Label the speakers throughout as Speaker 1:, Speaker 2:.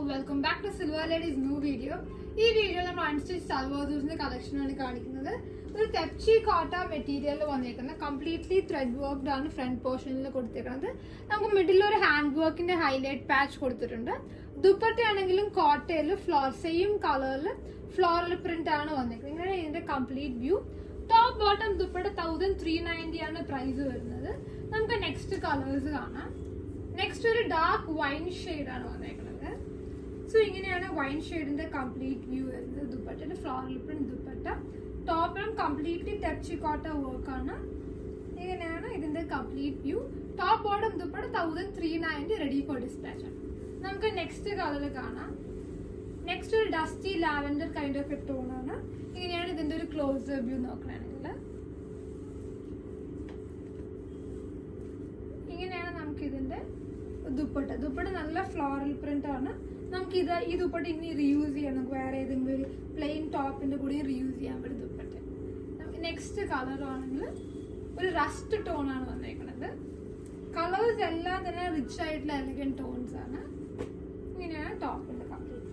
Speaker 1: Welcome back to silver ladies new video. ഈ വീഡിയോയിൽ നമ്മൾ അൺസ്റ്റിച്ച് സൽവാർ സൂട്ട്സിന്റെ കളക്ഷനാണ് കാണിക്കുന്നത്. ഒരു തെപ്ചി കോട്ട മെറ്റീരിയലിൽ വന്നേക്കുന്നത് കംപ്ലീറ്റ്ലി ത്രെഡ് വർക്ക്ഡ് ആണ് ഫ്രണ്ട് പോർഷനിൽ കൊടുത്തേക്കുന്നത്. നമുക്ക് മിഡിൽ ഒരു ഹാൻഡ് വർക്കിന്റെ ഹൈലൈറ്റ് പാച്ച് കൊടുത്തിട്ടുണ്ട്. ദുപ്പട്ട ആണെങ്കിലും കോട്ടയിൽ സെയിം കളറിൽ ഫ്ലോറൽ പ്രിന്റ് ആണ് വന്നേക്കുന്നത്. ഇങ്ങനെ ഇതിന്റെ complete view. Top bottom dupatta 1390 ആണ് പ്രൈസ് വരുന്നത്. നമുക്ക് നെക്സ്റ്റ് കളേഴ്സ് കാണാം. നെക്സ്റ്റ് ഒരു ഡാർക്ക് വൈൻ ഷെയ്ഡ് ആണ് വന്നേക്കുന്നത്. സോ ഇങ്ങനെയാണ് വൈൻ ഷെയ്ഡിന്റെ കംപ്ലീറ്റ് വ്യൂ വരുന്നത്. ദുപ്പട്ടയുടെ ഫ്ലോറൽ പ്രിന്റ് ദുപ്പട്ട, ടോപ്പിലും കംപ്ലീറ്റ്ലി ടെപ്ചി കോട്ട വർക്ക് ആണ്. ഇങ്ങനെയാണ് ഇതിന്റെ complete view. Top bottom dupatta 1390 ready for dispatch ആണ്. നമുക്ക് നെക്സ്റ്റ് കളർ കാണാം. നെക്സ്റ്റ് ഒരു dusty lavender kind of a tone ആണ്. ഇങ്ങനെയാണ് ഇതിന്റെ ഒരു ക്ലോസ് വ്യൂ നോക്കണമെങ്കിൽ. ഇങ്ങനെയാണ് നമുക്ക് ഇതിന്റെ ദുപ്പട്ട നല്ല ഫ്ലോറൽ പ്രിന്റ് ആണ്. നമുക്ക് ഈ ദുപ്പട്ട ഇനി റീയൂസ് ചെയ്യാം. നമുക്ക് വേറെ ഏതെങ്കിലും ഒരു പ്ലെയിൻ ടോപ്പിന്റെ കൂടി റീയൂസ് ചെയ്യാൻ പറ്റും ദുപ്പട്ട. നെക്സ്റ്റ് കളർ ആണെങ്കിൽ ഒരു റസ്റ്റ് ടോൺ ആണ് വന്നേക്കുന്നത്. കളേഴ്സ് എല്ലാം തന്നെ റിച്ച് ആയിട്ടുള്ള എലഗന്റ് ടോൺസ് ആണ്. ഇങ്ങനെയാണ് ടോപ്പിന്റെ കംപ്ലീറ്റ്.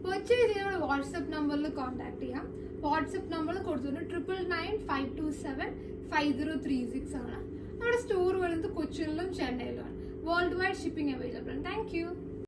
Speaker 1: പർച്ചേസ് ചെയ്യുമ്പോൾ വാട്സ്ആപ്പ് നമ്പറിൽ കോൺടാക്ട് ചെയ്യാം. വാട്സ്ആപ്പ് നമ്പർ കൊടുത്തിട്ടുണ്ട് 9995275036 ആണ്. നമ്മുടെ സ്റ്റോർ വരുന്നത് കൊച്ചിയിലും ചെന്നൈയിലുമാണ്. Worldwide shipping available. Thank U.